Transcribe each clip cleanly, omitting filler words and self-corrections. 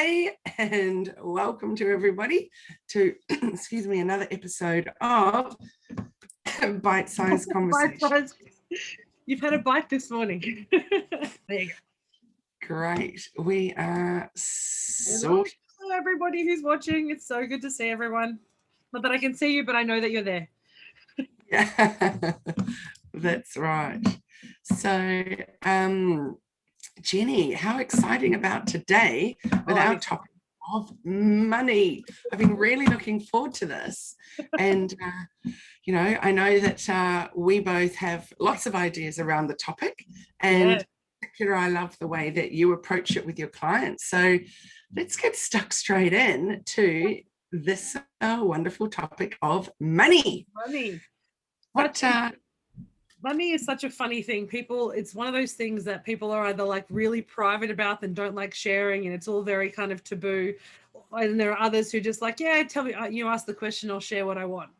Hi, and welcome to everybody to, excuse me, another episode of Bite-Sized Conversation. You've had a bite this morning. There you go. Great. We are so... Hello, everybody who's watching. It's so good to see everyone. Not that I can see you, but I know that you're there. Yeah, that's right. So, Jenny, how exciting about today with our topic of money. I've been really looking forward to this. And, I know that we both have lots of ideas around the topic. And in particular, I love the way that you approach it with your clients. So let's get stuck straight in to this wonderful topic of money. Money is such a funny thing. It's one of those things that people are either like really private about and don't like sharing, and it's all very kind of taboo. And there are others who just like, yeah, tell me, you ask the question, I'll share what I want.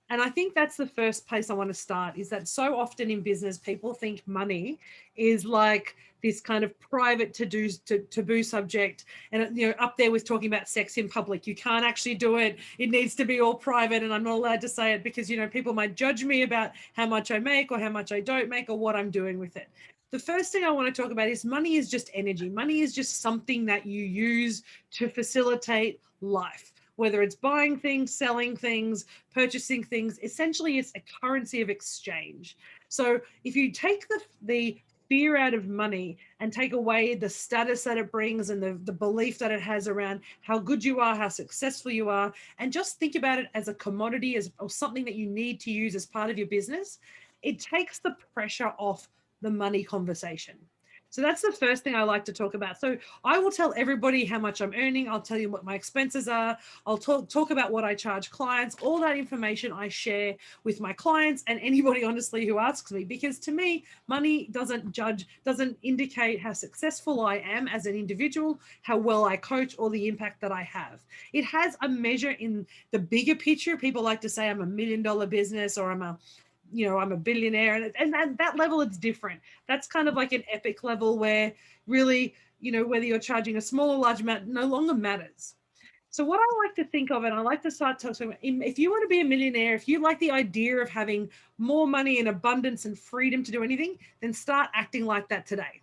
And I think that's the first place I want to start, is that so often in business, people think money is like this kind of private taboo subject. And, up there with talking about sex in public, you can't actually do it. It needs to be all private. And I'm not allowed to say it because, people might judge me about how much I make or how much I don't make or what I'm doing with it. The first thing I want to talk about is money is just energy. Money is just something that you use to facilitate life. Whether it's buying things, selling things, purchasing things, essentially it's a currency of exchange. So if you take the fear out of money and take away the status that it brings and the belief that it has around how good you are, how successful you are, and just think about it as a commodity or something that you need to use as part of your business, it takes the pressure off the money conversation. So that's the first thing I like to talk about. So I will tell everybody how much I'm earning. I'll tell you what my expenses are. I'll talk about what I charge clients. All that information I share with my clients and anybody, honestly, who asks me, because to me, money doesn't indicate how successful I am as an individual, how well I coach, or the impact that I have. It has a measure in the bigger picture. People like to say I'm $1 million business, or I'm a billionaire, and at that level, it's different. That's kind of like an epic level where really, whether you're charging a small or large amount no longer matters. So what I like to think of, and I like to start talking about, if you want to be a millionaire, if you like the idea of having more money and abundance and freedom to do anything, then start acting like that today.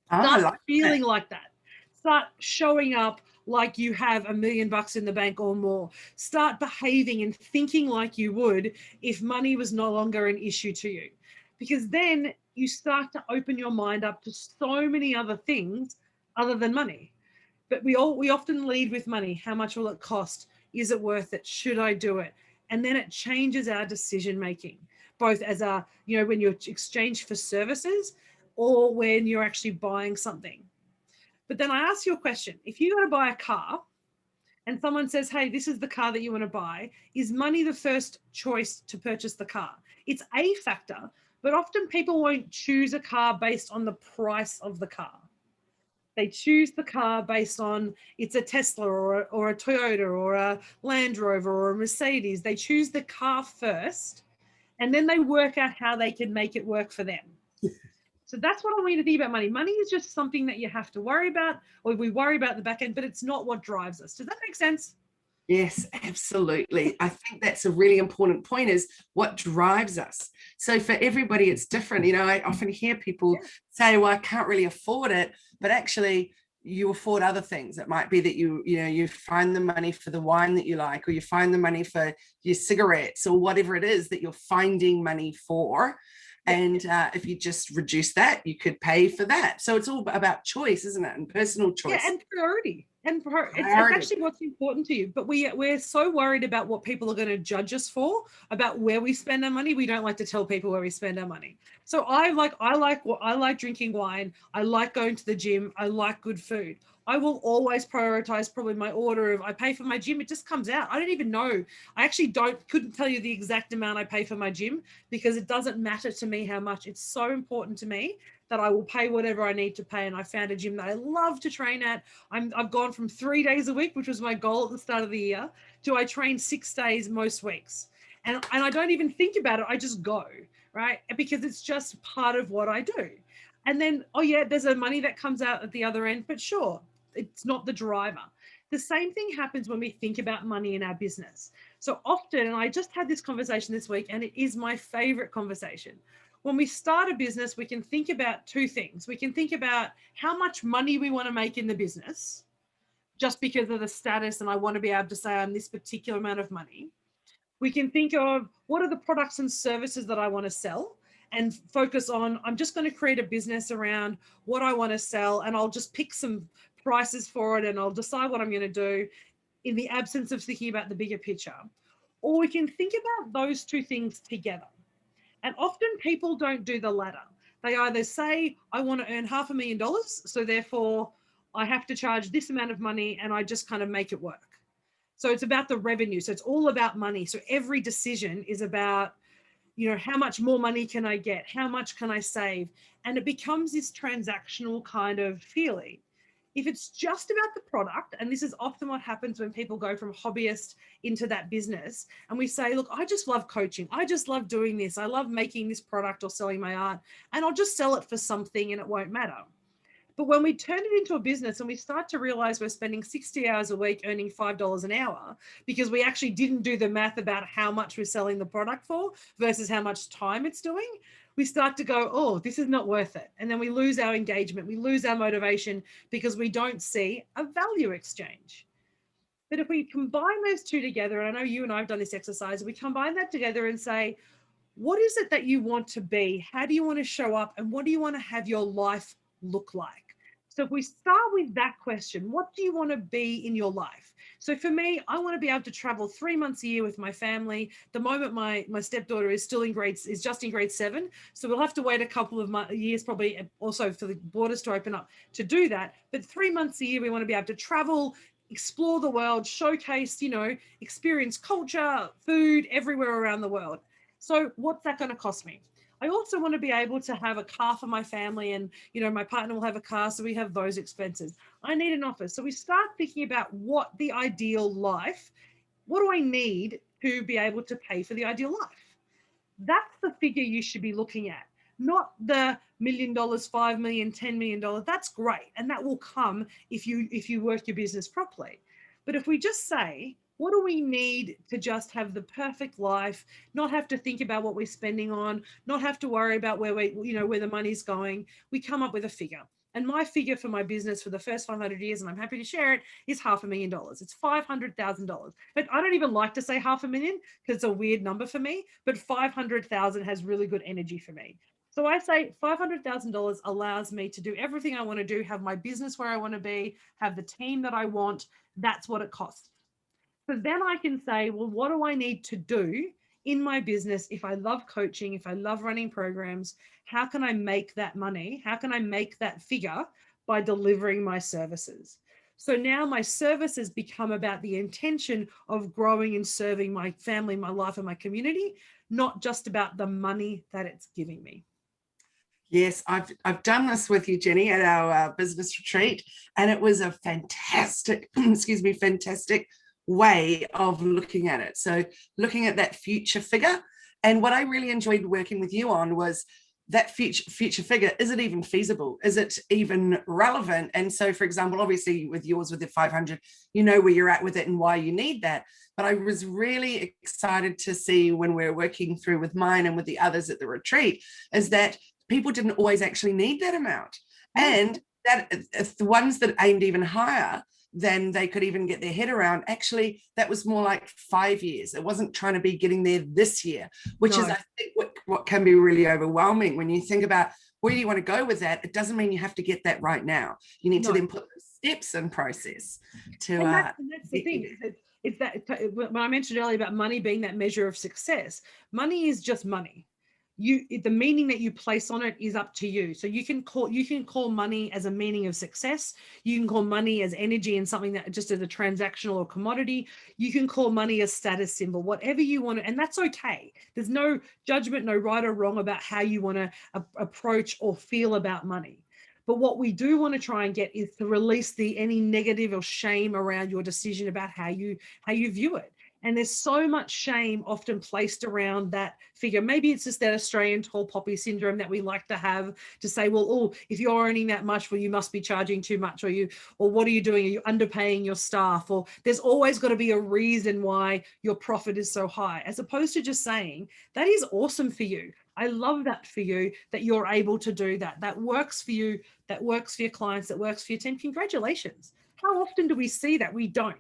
Start feeling like that. Start showing up like you have $1 million in the bank or more. Start behaving and thinking like you would if money was no longer an issue to you. Because then you start to open your mind up to so many other things other than money. But we often lead with money. How much will it cost? Is it worth it? Should I do it? And then it changes our decision making, both as when you exchange for services or when you're actually buying something. But then I ask you a question. If you go to buy a car and someone says, hey, this is the car that you want to buy, is money the first choice to purchase the car? It's a factor, but often people won't choose a car based on the price of the car. They choose the car based on it's a Tesla or a Toyota or a Land Rover or a Mercedes. They choose the car first, and then they work out how they can make it work for them. So that's what I want you to think about money. Money is just something that you have to worry about, or we worry about the back end, but it's not what drives us. Does that make sense? Yes, absolutely. I think that's a really important point, is what drives us. So for everybody, it's different. I often hear people say, well, I can't really afford it, but actually you afford other things. It might be that you find the money for the wine that you like, or you find the money for your cigarettes, or whatever it is that you're finding money for. And if you just reduce that, you could pay for that. So it's all about choice, isn't it? And personal choice. Yeah, and priority. It's actually what's important to you. But we're so worried about what people are going to judge us for, about where we spend our money. We don't like to tell people where we spend our money. So I like drinking wine. I like going to the gym. I like good food. I will always prioritize probably my order of I pay for my gym. It just comes out. I don't even know. I actually couldn't tell you the exact amount I pay for my gym, because it doesn't matter to me how much. It's so important to me that I will pay whatever I need to pay. And I found a gym that I love to train at. I've gone from 3 days a week, which was my goal at the start of the year, to I train 6 days most weeks. And I don't even think about it. I just go, right? Because it's just part of what I do. And then, there's a money that comes out at the other end, but sure, it's not the driver. The same thing happens when we think about money in our business. So often, and I just had this conversation this week, and it is my favorite conversation. When we start a business, we can think about two things. We can think about how much money we want to make in the business, just because of the status, and I want to be able to say I'm this particular amount of money. We can think of what are the products and services that I want to sell, and focus on, I'm just going to create a business around what I want to sell, and I'll just pick some prices for it, and I'll decide what I'm going to do in the absence of thinking about the bigger picture. Or we can think about those two things together. And often people don't do the latter. They either say, I want to earn $500,000, so therefore I have to charge this amount of money, and I just kind of make it work. So it's about the revenue. So it's all about money. So every decision is about, how much more money can I get? How much can I save? And it becomes this transactional kind of feeling. If it's just about the product, and this is often what happens when people go from hobbyist into that business, and we say, look, I just love coaching. I just love doing this. I love making this product or selling my art, and I'll just sell it for something and it won't matter. But when we turn it into a business and we start to realize we're spending 60 hours a week earning $5 an hour because we actually didn't do the math about how much we're selling the product for versus how much time it's doing, we start to go, oh, this is not worth it. And then we lose our engagement, we lose our motivation because we don't see a value exchange. But if we combine those two together, and I know you and I have done this exercise, we combine that together and say, what is it that you want to be? How do you want to show up? And what do you want to have your life look like? So if we start with that question, what do you want to be in your life? So for me, I want to be able to travel 3 months a year with my family. The moment my stepdaughter is just in grade 7. So we'll have to wait a couple of years probably also for the borders to open up to do that. But 3 months a year, we want to be able to travel, explore the world, showcase, experience culture, food everywhere around the world. So what's that going to cost me? I also want to be able to have a car for my family, and, my partner will have a car, so we have those expenses. I need an office. So we start thinking about what the ideal life, what do I need to be able to pay for the ideal life? That's the figure you should be looking at, not the $1 million, $5 million, $10 million. That's great. And that will come if you work your business properly. But if we just say, what do we need to just have the perfect life, not have to think about what we're spending on, not have to worry about where where the money's going, we come up with a figure. And my figure for my business for the first 500 years, and I'm happy to share it, is $500,000. It's $500,000. But I don't even like to say $500,000 because it's a weird number for me, but 500,000 has really good energy for me. So I say $500,000 allows me to do everything I want to do, have my business where I want to be, have the team that I want. That's what it costs. So then I can say, well, what do I need to do in my business? If I love coaching, if I love running programs, how can I make that money? How can I make that figure by delivering my services? So now my services become about the intention of growing and serving my family, my life, and my community, not just about the money that it's giving me. Yes, I've done this with you, Jenny, at our business retreat, and it was a fantastic, fantastic way of looking at it. So looking at that future figure, and what I really enjoyed working with you on was that future figure. Is it even feasible? Is it even relevant? And so, for example, obviously with yours, with the 500, you know where you're at with it and why you need that. But I was really excited to see when we're working through with mine and with the others at the retreat, is that people didn't always actually need that amount. And that the ones that aimed even higher than they could even get their head around, actually, that was more like 5 years. It wasn't trying to be getting there this year, which is, I think, what can be really overwhelming when you think about where do you want to go with that. It doesn't mean you have to get that right now. You need to then put the steps in process to. And that's the thing. It's that when I mentioned earlier about money being that measure of success, money is just money. The meaning that you place on it is up to you. So you can call money as a meaning of success. You can call money as energy and something that just as a transactional or commodity. You can call money a status symbol, whatever you want to, and that's okay. There's no judgment, no right or wrong about how you want to approach or feel about money. But what we do want to try and get is to release any negative or shame around your decision about how you view it. And there's so much shame often placed around that figure. Maybe it's just that Australian tall poppy syndrome that we like to have, to say, well, oh, if you're earning that much, well, you must be charging too much, or what are you doing? Are you underpaying your staff? Or there's always got to be a reason why your profit is so high, as opposed to just saying, that is awesome for you. I love that for you, that you're able to do that. That works for you, that works for your clients, that works for your team. Congratulations. How often do we see that? We don't.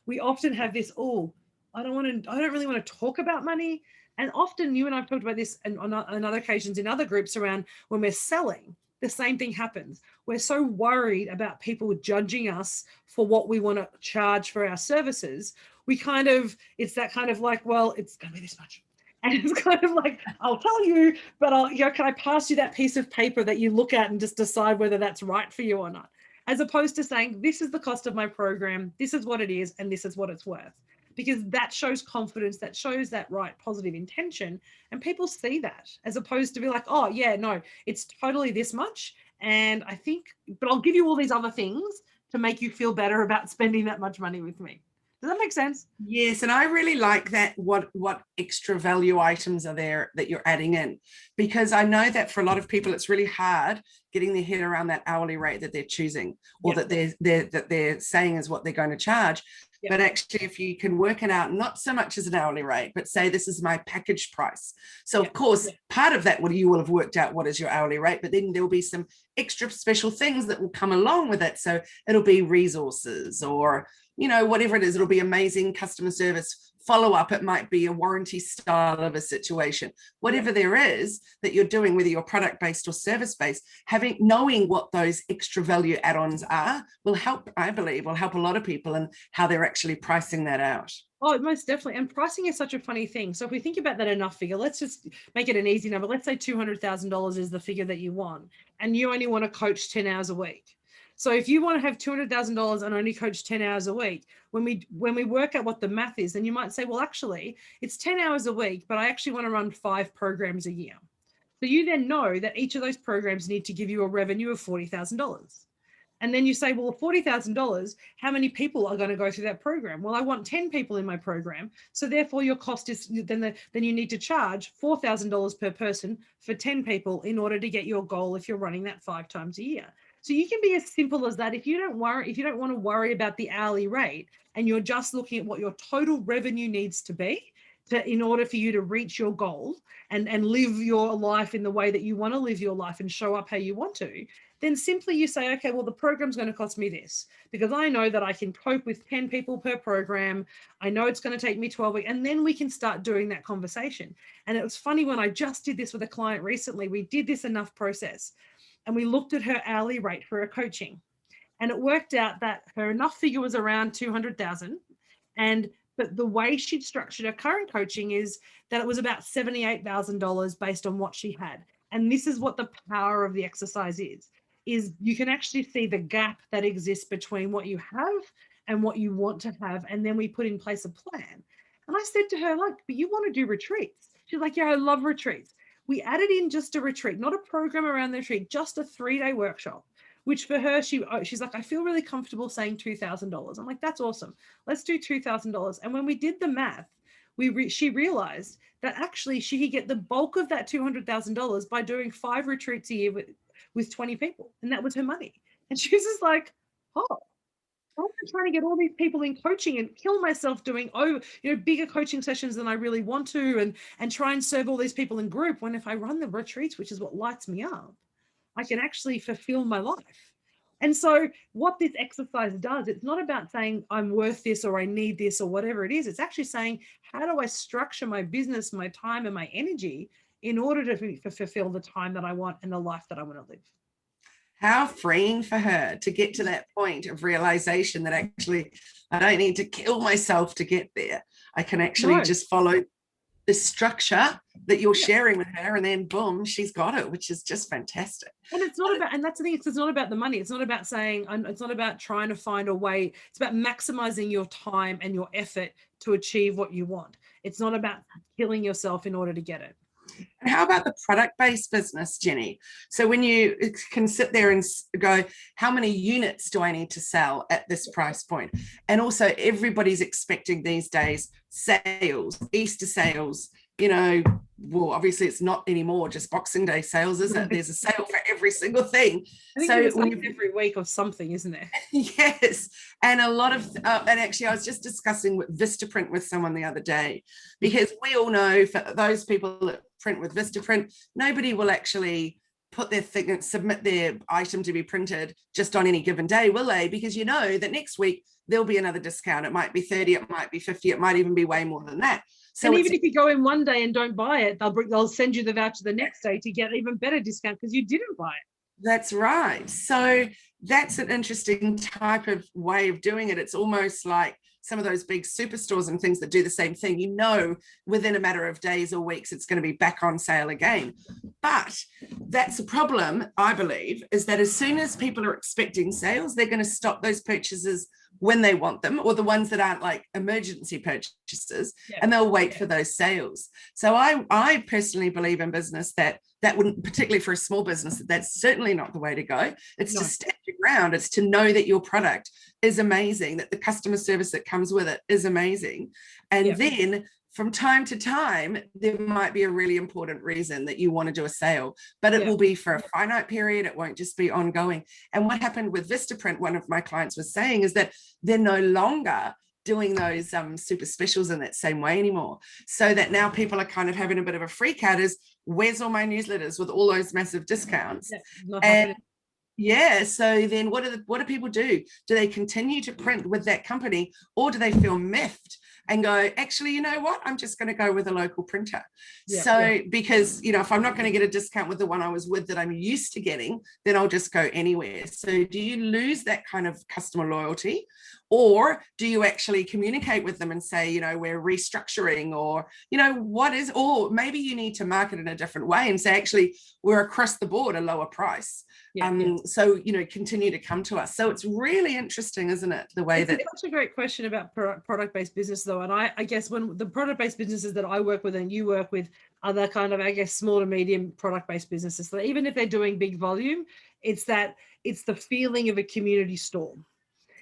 We often have this, oh, I don't really want to talk about money. And often you and I've talked about this on other occasions in other groups around when we're selling, the same thing happens. We're so worried about people judging us for what we want to charge for our services. It's that kind of like, well, it's going to be this much. And it's kind of like, I'll tell you, but can I pass you that piece of paper that you look at and just decide whether that's right for you or not? As opposed to saying, this is the cost of my program, this is what it is, and this is what it's worth. Because that shows confidence, that shows that right positive intention, and people see that, as opposed to be like, oh yeah, no, it's totally this much, and I think, but I'll give you all these other things to make you feel better about spending that much money with me. Does that make sense? Yes, and I really like that. What extra value items are there that you're adding in? Because I know that for a lot of people, it's really hard getting their head around that hourly rate that they're choosing, or that they're saying is what they're going to charge. Yep. But actually, if you can work it out, not so much as an hourly rate, but say this is my package price. So of course, part of that, you will have worked out what is your hourly rate, but then there'll be some extra special things that will come along with it. So it'll be resources, or whatever it is. It'll be amazing customer service, follow-up. It might be a warranty style of a situation. Whatever there is that you're doing, whether you're product-based or service-based, knowing what those extra value add-ons are will help, I believe, will help a lot of people in how they're actually pricing that out. Oh, most definitely. And pricing is such a funny thing. So if we think about that enough figure, let's just make it an easy number. Let's say $200,000 is the figure that you want, and you only want to coach 10 hours a week. So if you want to have $200,000 and only coach 10 hours a week, when we work out what the math is, then you might say, well, actually, it's 10 hours a week, but I actually want to run 5 programs a year. So you then know that each of those programs need to give you a revenue of $40,000. And then you say, well, $40,000, how many people are going to go through that program? Well, I want 10 people in my program. So therefore your cost is, then you need to charge $4,000 per person for 10 people in order to get your goal if you're running that 5 times a year. So you can be as simple as that. If you don't want to worry about the hourly rate, and you're just looking at what your total revenue needs to be in order for you to reach your goal and live your life in the way that you want to live your life and show up how you want to, then simply you say, okay, well, the program's going to cost me this, because I know that I can cope with 10 people per program. I know it's going to take me 12 weeks. And then we can start doing that conversation. And it was funny, when I just did this with a client recently, we did this enough process, and we looked at her hourly rate for her coaching, and it worked out that her enough figure was around 200,000. But the way she'd structured her current coaching is that it was about $78,000 based on what she had. And this is what the power of the exercise is you can actually see the gap that exists between what you have and what you want to have. And then we put in place a plan. And I said to her, like, but you want to do retreats? She's like, yeah, I love retreats. We added in just a retreat, not a program around the retreat, just a 3-day workshop, which for her, she's like, I feel really comfortable saying $2,000. I'm like, that's awesome. Let's do $2,000. And when we did the math, she realized that actually she could get the bulk of that $200,000 by doing 5 retreats a year with 20 people. And that was her money. And she was just like, oh, I'm trying to get all these people in coaching and kill myself doing bigger coaching sessions than I really want to, and try and serve all these people in group, when if I run the retreats, which is what lights me up, I can actually fulfill my life. And so what this exercise does, it's not about saying I'm worth this or I need this or whatever it is. It's actually saying, how do I structure my business, my time and my energy in order to fulfill the time that I want and the life that I want to live? How freeing for her to get to that point of realization that actually I don't need to kill myself to get there. I can actually just follow the structure that you're sharing with her, and then boom, she's got it, which is just fantastic. And it's not about, and that's the thing, it's not about the money. It's not about saying, it's not about trying to find a way. It's about maximizing your time and your effort to achieve what you want. It's not about killing yourself in order to get it. And how about the product-based business, Jenny? So when you can sit there and go, how many units do I need to sell at this price point? And also everybody's expecting these days sales, Easter sales, you know, well, obviously it's not anymore just Boxing Day sales, isn't it? There's a sale for every single thing. I think there's every week of something, isn't there? Yes. And a lot of, and actually I was just discussing with Vistaprint with someone the other day, because we all know for those people that print with Vistaprint, nobody will actually put their thing and submit their item to be printed just on any given day, will they? Because you know that next week there'll be another discount. It might be 30, it might be 50, it might even be way more than that. So, and even if you go in one day and don't buy it, they'll send you the voucher the next day to get even better discount because you didn't buy it. That's right. So that's an interesting type of way of doing it. It's almost like some of those big superstores and things that do the same thing. You know, within a matter of days or weeks, it's going to be back on sale again. But that's a problem, I believe, is that as soon as people are expecting sales, they're going to stop those purchases when they want them, or the ones that aren't like emergency purchases, and they'll wait for those sales. So I personally believe in business that wouldn't, particularly for a small business, that's certainly not the way to go. It's to stand your ground. It's to know that your product is amazing, that the customer service that comes with it is amazing. And then from time to time, there might be a really important reason that you want to do a sale, but it will be for a finite period. It won't just be ongoing. And what happened with Vistaprint, one of my clients was saying, is that they're no longer doing those super specials in that same way anymore. So that now people are kind of having a bit of a freak out is, where's all my newsletters with all those massive discounts? And so then what do people do? Do they continue to print with that company, or do they feel miffed and go, actually, you know what, I'm just going to go with a local printer? Because, you know, if I'm not going to get a discount with the one I was with that I'm used to getting, then I'll just go anywhere. So do you lose that kind of customer loyalty, or do you actually communicate with them and say, you know, we're restructuring, or, you know, or maybe you need to market in a different way and say, actually, we're across the board a lower price. So, you know, continue to come to us. So it's really interesting, isn't it? The way that it's such a great question about product-based business, though. And I guess when the product-based businesses that I work with and you work with are the kind of, I guess, small to medium product-based businesses. So even if they're doing big volume, it's the feeling of a community store.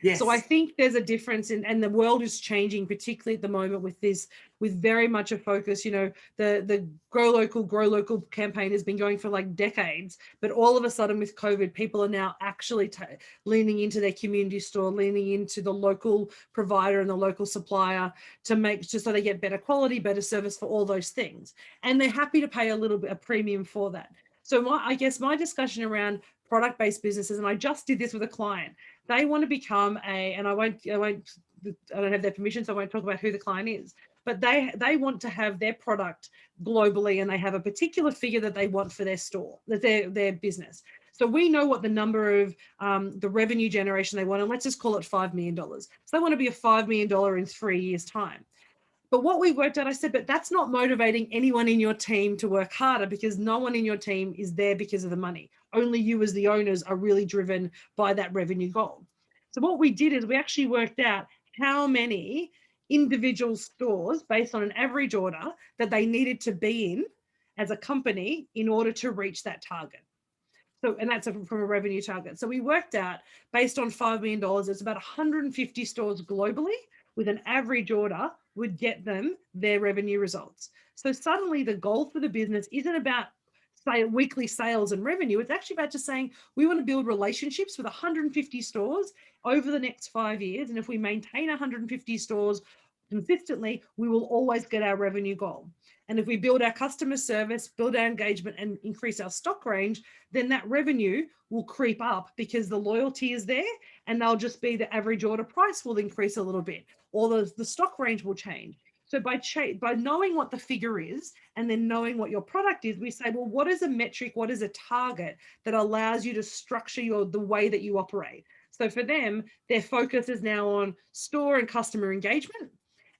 Yes. So I think there's a difference and the world is changing, particularly at the moment with very much a focus, you know, the grow local campaign has been going for like decades, but all of a sudden with COVID, people are now actually leaning into their community store, leaning into the local provider and the local supplier to make just so they get better quality, better service for all those things. And they're happy to pay a premium for that. So I guess my discussion around product-based businesses, and I just did this with a client, they want to become and I don't have their permission, so I won't talk about who the client is, but they want to have their product globally, and they have a particular figure that they want for their store, their business. So we know what the number of the revenue generation they want, and let's just call it $5 million. So they want to be a $5 million in 3 years' time. But what we worked out, I said, but that's not motivating anyone in your team to work harder, because no one in your team is there because of the money. Only you as the owners are really driven by that revenue goal. So what we did is we actually worked out how many individual stores based on an average order that they needed to be in as a company in order to reach that target. So, and that's from a revenue target. So we worked out based on $5 million, it's about 150 stores globally with an average order would get them their revenue results. So suddenly the goal for the business isn't about weekly sales and revenue. It's actually about just saying we want to build relationships with 150 stores over the next 5 years. And if we maintain 150 stores consistently, we will always get our revenue goal. And if we build our customer service, build our engagement, and increase our stock range, then that revenue will creep up because the loyalty is there, and they'll just be the average order price will increase a little bit, or the stock range will change. So by knowing what the figure is and then knowing what your product is, we say, well, what is a metric? What is a target that allows you to structure the way that you operate? So for them, their focus is now on store and customer engagement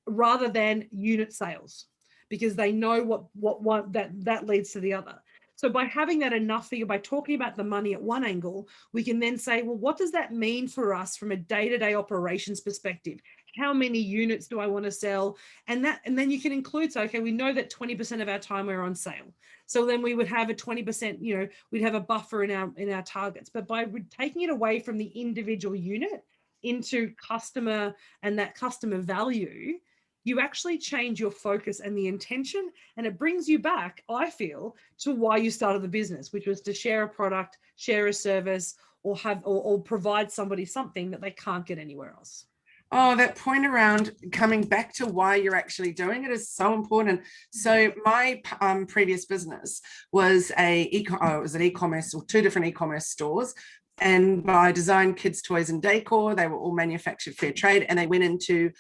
rather than unit sales, because they know what that leads to the other. So by having that enough figure, by talking about the money at one angle, we can then say, well, what does that mean for us from a day-to-day operations perspective? How many units do I want to sell? And then you can include, so, okay, we know that 20% of our time we're on sale. So then we would have a 20%, we'd have a buffer in our targets. But by taking it away from the individual unit into customer and that customer value, you actually change your focus and the intention, and it brings you back, I feel, to why you started the business, which was to share a product, share a service, or provide somebody something that they can't get anywhere else. Oh, that point around coming back to why you're actually doing it is so important. So my previous business was it was an e-commerce, or two different e-commerce stores. And I designed kids' toys and decor. They were all manufactured fair trade, and they went into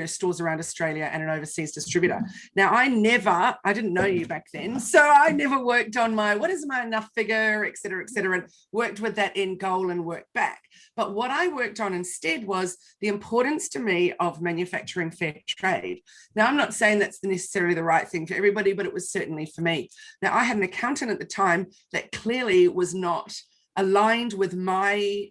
stores around Australia and an overseas distributor. Now, I didn't know you back then, so I never worked on what is my enough figure, et cetera, and worked with that end goal and worked back. But what I worked on instead was the importance to me of manufacturing fair trade. Now, I'm not saying that's necessarily the right thing for everybody, but it was certainly for me. Now, I had an accountant at the time that clearly was not aligned with my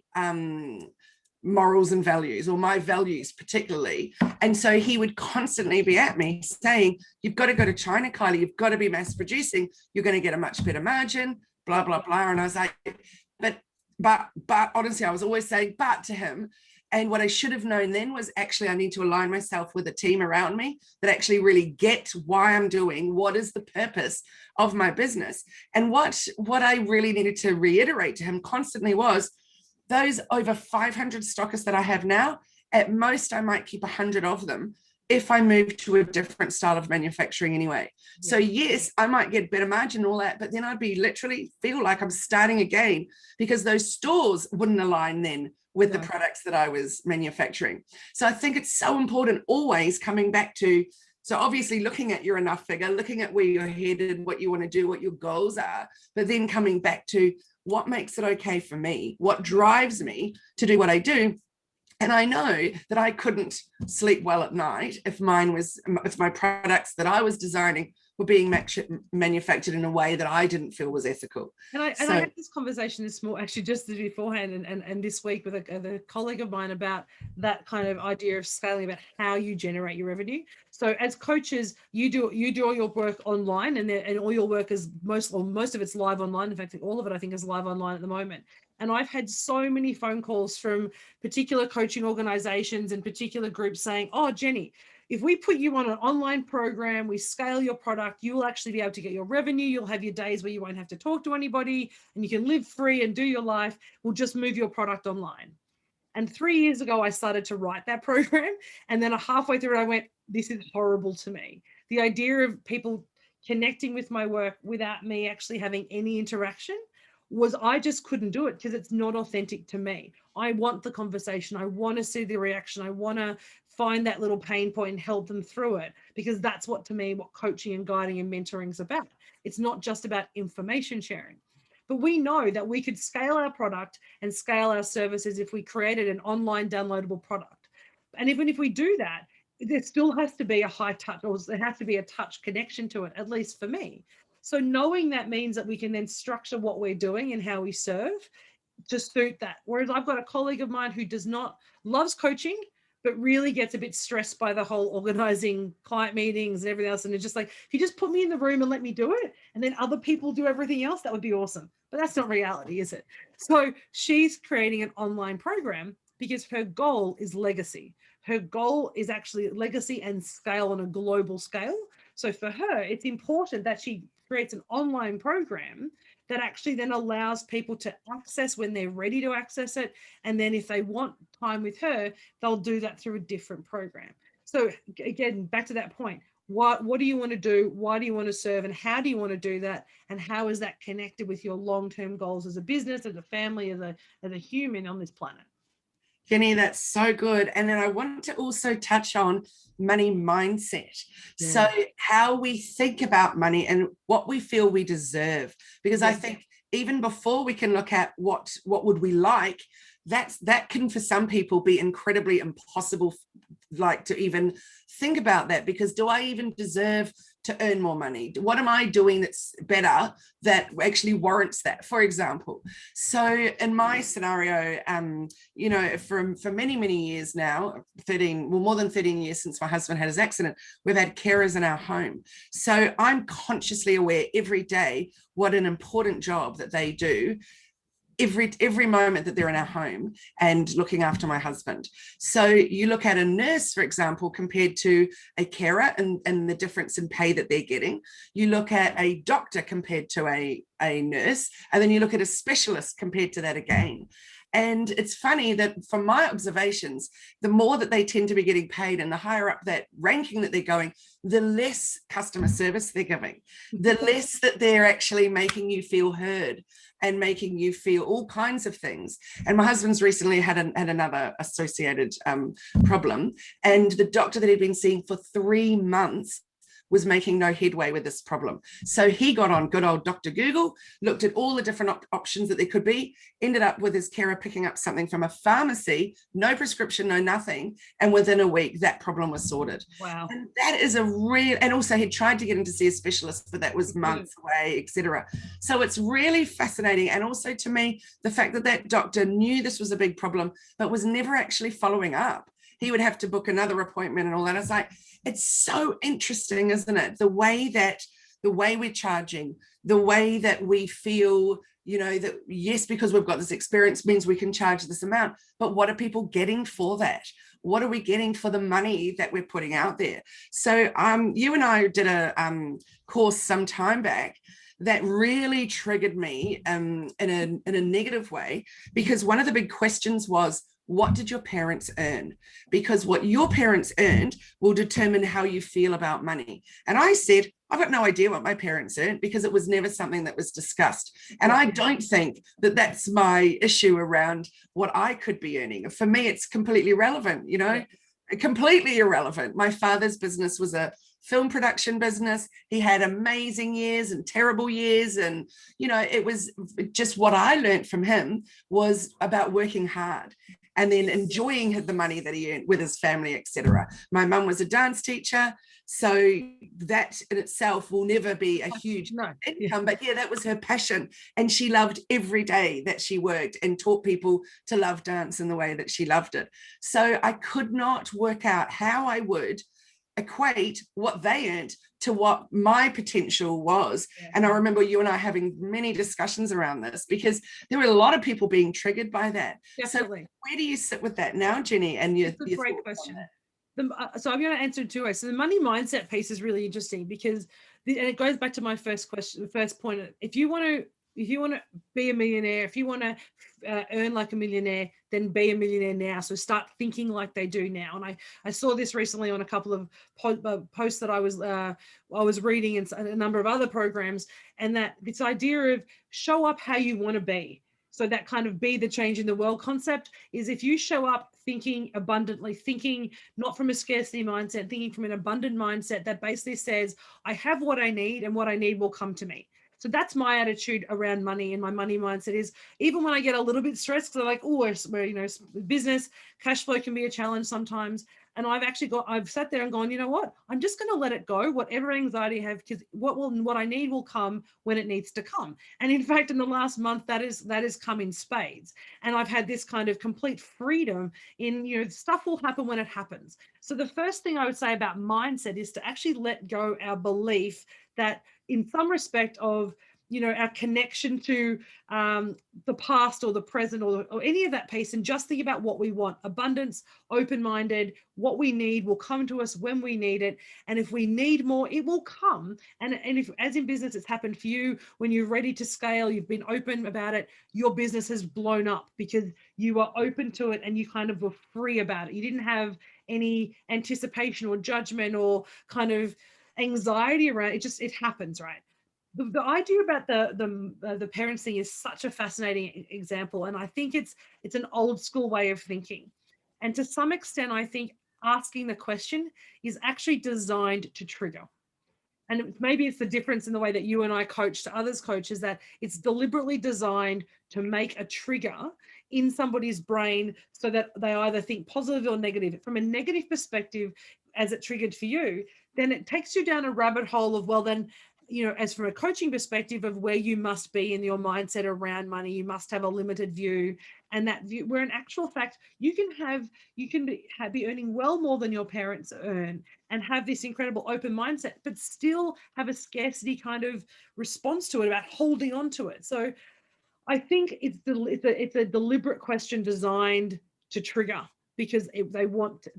morals and values, or my values particularly. And so he would constantly be at me saying, you've got to go to China, Kylie, you've got to be mass producing, you're going to get a much better margin, blah, blah, blah. And I was like, but honestly, I was always saying, but to him. And what I should have known then was actually I need to align myself with a team around me that actually really get why I'm doing, what is the purpose of my business. And what I really needed to reiterate to him constantly was, those over 500 stockists that I have now, at most I might keep 100 of them if I move to a different style of manufacturing anyway. Yeah. So yes, I might get better margin and all that, but then I'd be literally feel like I'm starting again, because those stores wouldn't align then with the products that I was manufacturing. So I think it's so important, always coming back to, so obviously looking at your enough figure, looking at where you're headed, what you want to do, what your goals are, but then coming back to what makes it okay for me, what drives me to do what I do. And I know that I couldn't sleep well at night if my products that I was designing were being manufactured in a way that I didn't feel was ethical. And I had this conversation this morning, actually just beforehand and this week, with a colleague of mine about that kind of idea of scaling, about how you generate your revenue. So as coaches, you do all your work online, and all your work is most of it's live online. In fact, all of it I think is live online at the moment. And I've had so many phone calls from particular coaching organizations and particular groups saying, oh, Jenny, if we put you on an online program, we scale your product, you will actually be able to get your revenue. You'll have your days where you won't have to talk to anybody, and you can live free and do your life. We'll just move your product online. And 3 years ago, I started to write that program. And then halfway through it, I went, this is horrible to me. The idea of people connecting with my work without me actually having any interaction I just couldn't do it, because it's not authentic to me. I want the conversation. I want to see the reaction. I want to find that little pain point and help them through it, because that's what coaching and guiding and mentoring is about. It's not just about information sharing. But we know that we could scale our product and scale our services if we created an online downloadable product. And even if we do that, there still has to be a high touch, or there has to be a touch connection to it, at least for me. So knowing that means that we can then structure what we're doing and how we serve to suit that. Whereas I've got a colleague of mine who loves coaching, but really gets a bit stressed by the whole organizing client meetings and everything else. And it's just like, if you just put me in the room and let me do it, and then other people do everything else, that would be awesome. But that's not reality, is it? So she's creating an online program because her goal is legacy. Her goal is actually legacy and scale on a global scale. So for her, it's important that she creates an online program that actually then allows people to access when they're ready to access it. And then if they want time with her, they'll do that through a different program. So again, back to that point, what do you want to do? Why do you want to serve? And how do you want to do that? And how is that connected with your long-term goals as a business, as a family, as a human on this planet? Jenny, that's so good. And then I want to also touch on money mindset. Yeah. So how we think about money and what we feel we deserve. Because I think even before we can look at what would we like, that can for some people be incredibly impossible like to even think about that, because do I even deserve to earn more money? What am I doing that's better that actually warrants that, for example? So in my scenario, you know, for many years now, 13, well, more than 13 years since my husband had his accident, we've had carers in our home. So I'm consciously aware every day what an important job that they do every moment that they're in our home and looking after my husband. So you look at a nurse, for example, compared to a carer, and the difference in pay that they're getting. You look at a doctor compared to a nurse, and then you look at a specialist compared to that again. And it's funny that from my observations, the more that they tend to be getting paid and the higher up that ranking that they're going, the less customer service they're giving, the less that they're actually making you feel heard and making you feel all kinds of things. And my husband's recently had another associated problem. And the doctor that he'd been seeing for 3 months was making no headway with this problem. So he got on good old Dr. Google, looked at all the different options that there could be, ended up with his carer picking up something from a pharmacy, no prescription, no nothing. And within a week, that problem was sorted. Wow. And that is a real, and also he tried to get him to see a specialist, but that was months away, etc. So it's really fascinating. And also to me, the fact that that doctor knew this was a big problem, but was never actually following up. He would have to book another appointment and all that. It's like, it's so interesting, isn't it? The way we're charging, the way that we feel, you know, that yes, because we've got this experience means we can charge this amount, but what are people getting for that? What are we getting for the money that we're putting out there? So you and I did a course some time back that really triggered me in a negative way, because one of the big questions was, what did your parents earn? Because what your parents earned will determine how you feel about money. And I said, I've got no idea what my parents earned, because it was never something that was discussed. And I don't think that that's my issue around what I could be earning. For me, it's completely irrelevant, you know, completely irrelevant. My father's business was a film production business. He had amazing years and terrible years. And, you know, it was just what I learned from him was about working hard and then enjoying the money that he earned with his family, etc. My mum was a dance teacher, so that in itself will never be a huge income, but yeah, that was her passion. And she loved every day that she worked and taught people to love dance in the way that she loved it. So I could not work out how I would equate what they earned to what my potential was. And I remember you and I having many discussions around this, because there were a lot of people being triggered by that. Definitely. So where do you sit with that now, Jenny? And your great question. So I'm going to answer it two ways. So the money mindset piece is really interesting, because and it goes back to my first question, the first point. If you want to be a millionaire, if you want to earn like a millionaire, then be a millionaire now. So start thinking like they do now. And I saw this recently on a couple of posts that I was reading and a number of other programs, and that this idea of show up how you want to be. So that kind of be the change in the world concept is, if you show up thinking abundantly, thinking not from a scarcity mindset, thinking from an abundant mindset that basically says, I have what I need and what I need will come to me. So that's my attitude around money, and my money mindset is, even when I get a little bit stressed, because I'm like, oh, you know, business cash flow can be a challenge sometimes. And I've sat there and gone, you know what, I'm just going to let it go, whatever anxiety I have, because what I need will come when it needs to come. And in fact, in the last month, that has come in spades. And I've had this kind of complete freedom in, you know, stuff will happen when it happens. So the first thing I would say about mindset is to actually let go our belief that in some respect of, you know, our connection to the past or the present or any of that piece, and just think about what we want. Abundance, open-minded, what we need will come to us when we need it. And if we need more, it will come. And if, as in business, it's happened for you, when you're ready to scale, you've been open about it, your business has blown up because you were open to it and you kind of were free about it. You didn't have any anticipation or judgment or kind of anxiety around it. It happens, right? The idea about the parents thing is such a fascinating example, and I think it's an old school way of thinking. And to some extent, I think asking the question is actually designed to trigger. And maybe it's the difference in the way that you and I coach to others coaches, that it's deliberately designed to make a trigger in somebody's brain so that they either think positive or negative. From a negative perspective, as it triggered for you, then it takes you down a rabbit hole of, well, then, as from a coaching perspective of where you must be in your mindset around money, you must have a limited view, and that view, where in actual fact, you can be earning well more than your parents earn and have this incredible open mindset, but still have a scarcity kind of response to it about holding on to it. So I think it's a deliberate question designed to trigger, because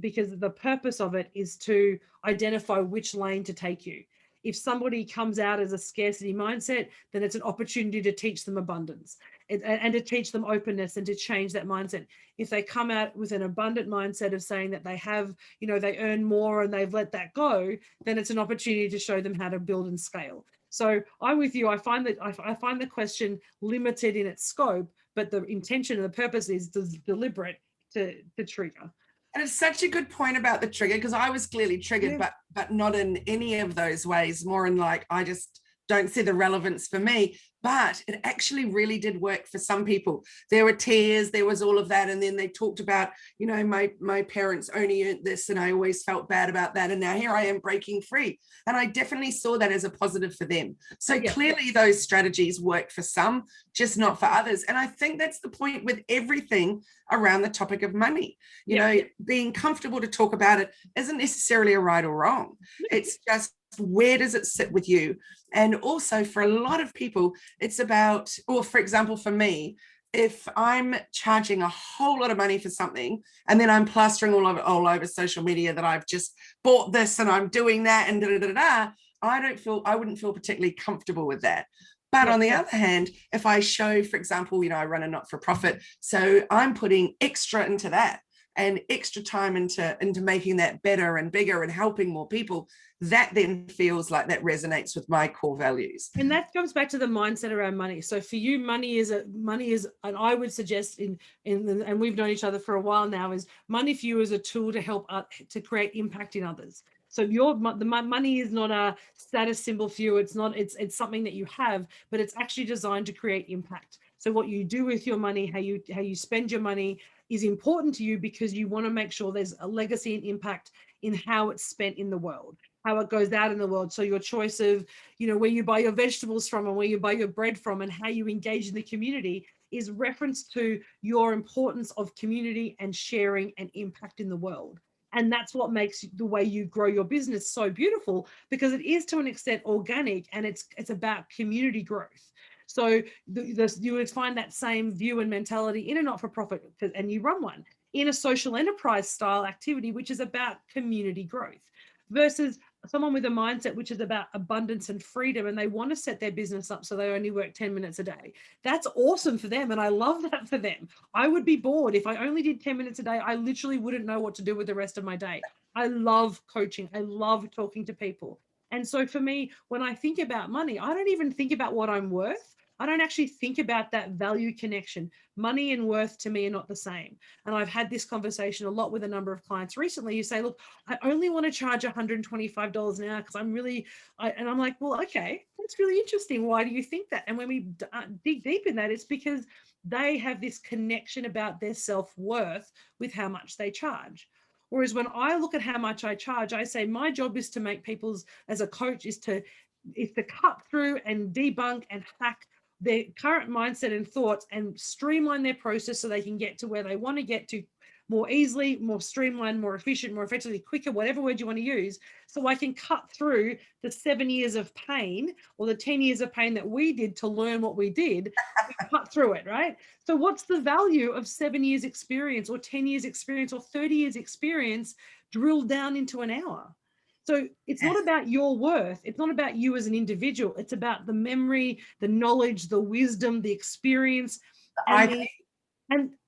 because the purpose of it is to identify which lane to take you. If somebody comes out as a scarcity mindset, then it's an opportunity to teach them abundance and to teach them openness and to change that mindset. If they come out with an abundant mindset of saying that they have, they earn more and they've let that go, then it's an opportunity to show them how to build and scale. So I'm with you. I find the question limited in its scope, but the intention and the purpose is deliberate to trigger. And it's such a good point about the trigger, because I was clearly triggered, but not in any of those ways, more in like, I just don't see the relevance for me. But it actually really did work for some people. There were tears, there was all of that. And then they talked about, my parents only earned this and I always felt bad about that. And now here I am breaking free. And I definitely saw that as a positive for them. So clearly those strategies work for some, just not for others. And I think that's the point with everything around the topic of money. Being comfortable to talk about it isn't necessarily a right or wrong. It's just, where does it sit with you? And also for a lot of people, it's about, or for example, for me, if I'm charging a whole lot of money for something and then I'm plastering all over social media that I've just bought this and I'm doing that and I wouldn't feel particularly comfortable with that. But on the other hand, if I show, for example, I run a not-for-profit, so I'm putting extra into that and extra time into making that better and bigger and helping more people, that then feels like that resonates with my core values. And that comes back to the mindset around money. So for you, money is, and I would suggest and we've known each other for a while now, is money for you is a tool to help to create impact in others. So the money is not a status symbol for you. It's something that you have, but it's actually designed to create impact. So what you do with your money, how you spend your money, is important to you because you want to make sure there's a legacy and impact in how it's spent in the world, how it goes out in the world. So your choice of, where you buy your vegetables from and where you buy your bread from and how you engage in the community is reference to your importance of community and sharing and impact in the world. And that's what makes the way you grow your business so beautiful, because it is to an extent organic and it's about community growth. So you would find that same view and mentality in a not-for-profit, and you run one, in a social enterprise style activity, which is about community growth, versus someone with a mindset which is about abundance and freedom, and they want to set their business up so they only work 10 minutes a day. That's awesome for them, and I love that for them. I would be bored if I only did 10 minutes a day. I literally wouldn't know what to do with the rest of my day. I love coaching. I love talking to people. And so for me, when I think about money, I don't even think about what I'm worth. I don't actually think about that value connection. Money and worth to me are not the same. And I've had this conversation a lot with a number of clients recently. You say, look, I only want to charge $125 an hour because and I'm like, well, okay, that's really interesting. Why do you think that? And when we dig deep in that, it's because they have this connection about their self-worth with how much they charge. Whereas when I look at how much I charge, I say my job is to make as a coach, is to cut through and debunk and hack their current mindset and thoughts and streamline their process so they can get to where they want to get to more easily, more streamlined, more efficient, more effectively, quicker, whatever word you want to use. So I can cut through the 7 years of pain or the 10 years of pain that we did to learn what we did. We cut through it, right? So what's the value of 7 years experience or 10 years experience or 30 years experience drilled down into an hour? So it's not about your worth. It's not about you as an individual. It's about the memory, the knowledge, the wisdom, the experience, and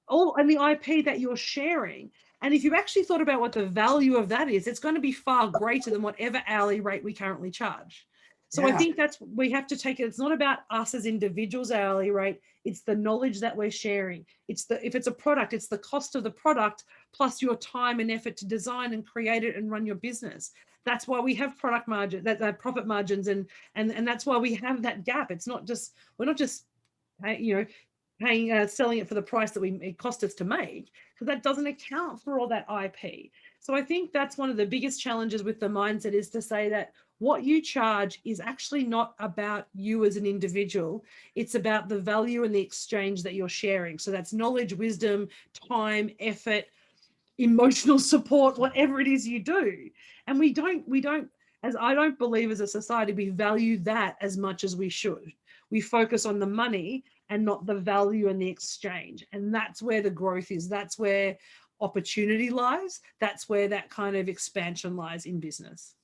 the IP that you're sharing. And if you actually thought about what the value of that is, it's going to be far greater than whatever hourly rate we currently charge. So I think we have to take it. It's not about us as individuals, hourly rate. It's the knowledge that we're sharing. If it's a product, it's the cost of the product plus your time and effort to design and create it and run your business. That's why we have product margin, that profit margins, and that's why we have that gap. It's not just, we're not just, paying, selling it for the price that it cost us to make, because that doesn't account for all that IP. So I think that's one of the biggest challenges with the mindset, is to say that what you charge is actually not about you as an individual. It's about the value and the exchange that you're sharing. So that's knowledge, wisdom, time, effort, emotional support, whatever it is you do. And we don't, as I don't believe as a society, we value that as much as we should. We focus on the money and not the value and the exchange. And that's where the growth is. That's where opportunity lies. That's where that kind of expansion lies in business.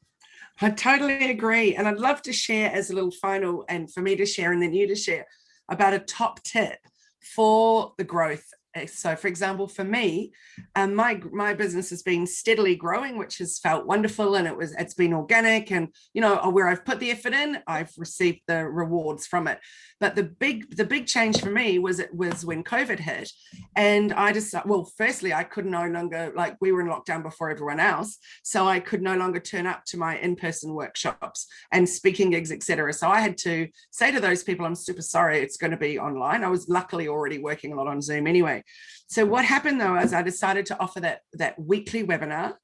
I totally agree. And I'd love to share as a little final, and for me to share and then you to share, about a top tip for the growth. So for example, for me, my business has been steadily growing, which has felt wonderful, and it's been organic, and where I've put the effort in, I've received the rewards from it. But the big change for me was when COVID hit, and I decided, well, firstly, I could no longer, like, we were in lockdown before everyone else, so I could no longer turn up to my in-person workshops and speaking gigs, etc. So I had to say to those people, I'm super sorry, it's going to be online. I was luckily already working a lot on Zoom anyway. So what happened though is I decided to offer that weekly webinar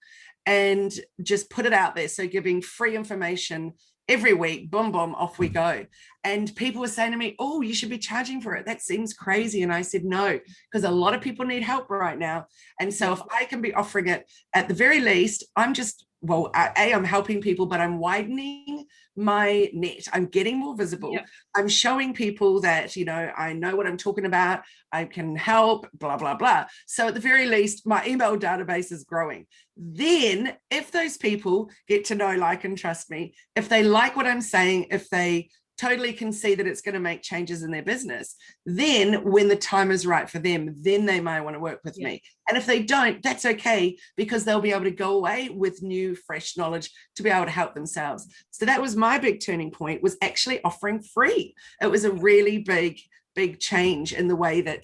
and just put it out there. So giving free information every week, boom, boom, off we go. And people were saying to me, oh, you should be charging for it. That seems crazy. And I said, no, because a lot of people need help right now. And so if I can be offering it, at the very least, I'm just, well, I'm helping people, but I'm widening my net. I'm getting more visible. Yeah. I'm showing people that, I know what I'm talking about. I can help, blah, blah, blah. So at the very least, my email database is growing. Then if those people get to know, like, and trust me, if they like what I'm saying, if they totally can see that it's going to make changes in their business, then when the time is right for them, then they might want to work with me. And if they don't, that's okay, because they'll be able to go away with new, fresh knowledge to be able to help themselves. So that was my big turning point, was actually offering free. It was a really big change in the way that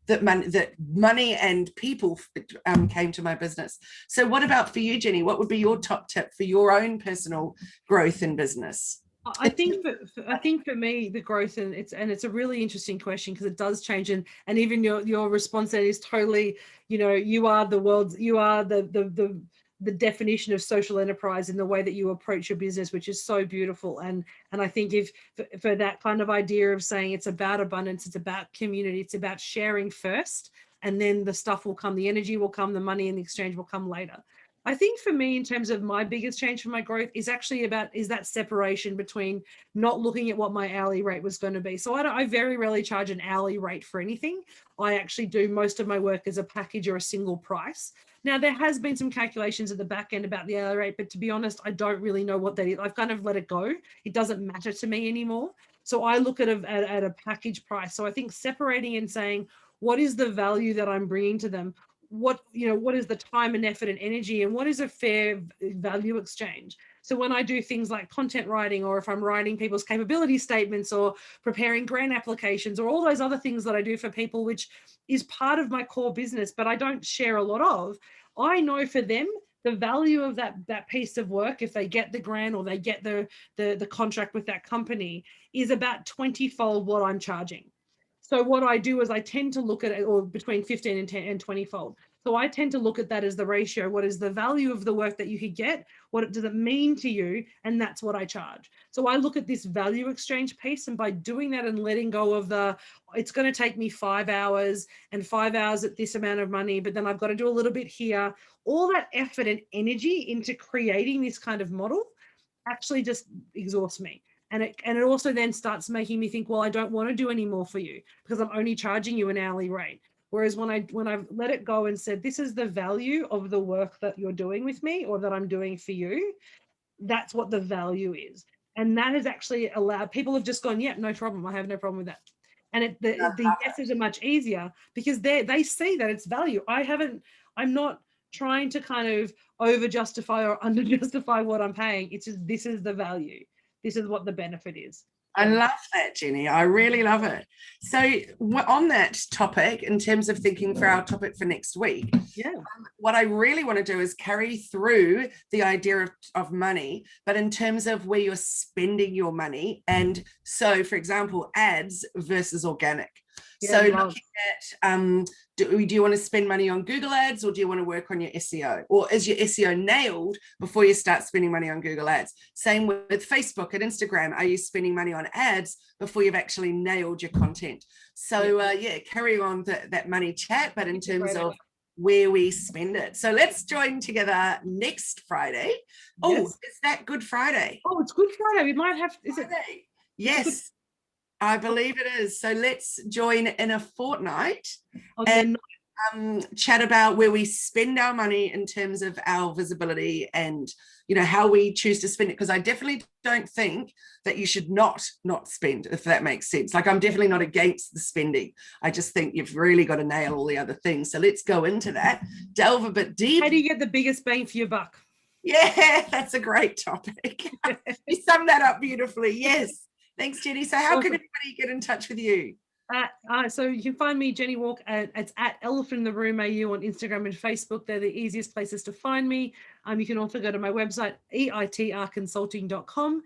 that money and people came to my business. So what about for you, Jenny? What would be your top tip for your own personal growth in business? I think for me, the growth, and it's a really interesting question, because it does change, and even your response there is totally, you are the definition of social enterprise in the way that you approach your business, which is so beautiful. And I think if for that kind of idea of saying it's about abundance, it's about community, it's about sharing first, and then the stuff will come, the energy will come, the money and the exchange will come later. I think for me, in terms of my biggest change for my growth, is actually is that separation between not looking at what my hourly rate was going to be. So I very rarely charge an hourly rate for anything. I actually do most of my work as a package or a single price. Now, there has been some calculations at the back end about the hourly rate, but to be honest, I don't really know what that is. I've kind of let it go. It doesn't matter to me anymore. So I look at a package price. So I think separating and saying, what is the value that I'm bringing to them? What is the time and effort and energy, and what is a fair value exchange? So when I do things like content writing, or if I'm writing people's capability statements, or preparing grant applications, or all those other things that I do for people, which is part of my core business, but I don't share a lot of, I know for them, the value of that piece of work, if they get the grant or they get the contract with that company, is about 20-fold what I'm charging. So what I do is I tend to look at it, or between 15 and 10 and 20-fold. So I tend to look at that as the ratio. What is the value of the work that you could get? What does it mean to you? And that's what I charge. So I look at this value exchange piece, and by doing that and letting go of it's going to take me 5 hours, and 5 hours at this amount of money, but then I've got to do a little bit here, all that effort and energy into creating this kind of model actually just exhausts me. And it also then starts making me think, well, I don't want to do any more for you, because I'm only charging you an hourly rate. Whereas when I've let it go and said, this is the value of the work that you're doing with me, or that I'm doing for you, that's what the value is. And that has actually allowed people have just gone, yeah, no problem. I have no problem with that. And the yeses are much easier, because they see that it's value. I'm not trying to kind of over justify or under justify what I'm paying. It's just, this is the value. This is what the benefit is. I love that, Jenny. I really love it. So on that topic, in terms of thinking for our topic for next week, what I really want to do is carry through the idea of money, but in terms of where you're spending your money. And so, for example, ads versus organic. So looking at, do you want to spend money on Google ads, or do you want to work on your SEO? Or is your SEO nailed before you start spending money on Google ads? Same with Facebook and Instagram. Are you spending money on ads before you've actually nailed your content? So carry on that money chat, but in terms of where we spend it. So let's join together next Friday. Oh, is that Good Friday? Oh, it's Good Friday. We might have, is it? Yes, I believe it is. So let's join in a fortnight and chat about where we spend our money in terms of our visibility and, you know, how we choose to spend it. Because I definitely don't think that you should not spend, if that makes sense. Like, I'm definitely not against the spending. I just think you've really got to nail all the other things. So let's go into that, delve a bit deep. How do you get the biggest bang for your buck? Yeah, that's a great topic. You summed that up beautifully. Yes. Thanks, Jenny. So how can everybody get in touch with you? So you can find me, Jenny Walk, it's at Elephant in the Room AU on Instagram and Facebook. They're the easiest places to find me. You can also go to my website, EITRconsulting.com.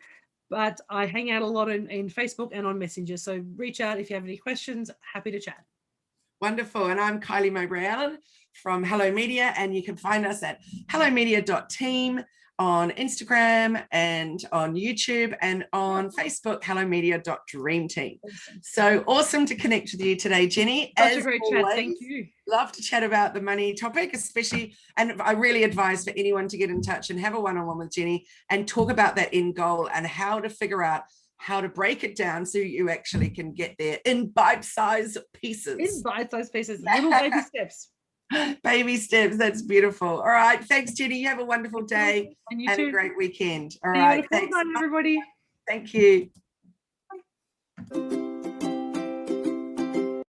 But I hang out a lot in Facebook and on Messenger. So reach out if you have any questions. Happy to chat. Wonderful. And I'm Kylie Mowbray Allen from Hello Media, and you can find us at hellomedia.team on Instagram and on YouTube, and on Facebook, hellomedia.dreamteam. So awesome to connect with you today, Jenny. Such a great chat. Thank you. Love to chat about the money topic, especially, and I really advise for anyone to get in touch and have a one-on-one with Jenny and talk about that end goal and how to figure out how to break it down so you actually can get there in bite-sized pieces. In bite-sized pieces, little baby steps. Baby steps. That's beautiful. All right. Thanks, Jenny. You have a wonderful day and a great weekend. All right. right. Thanks, everybody. Thank you.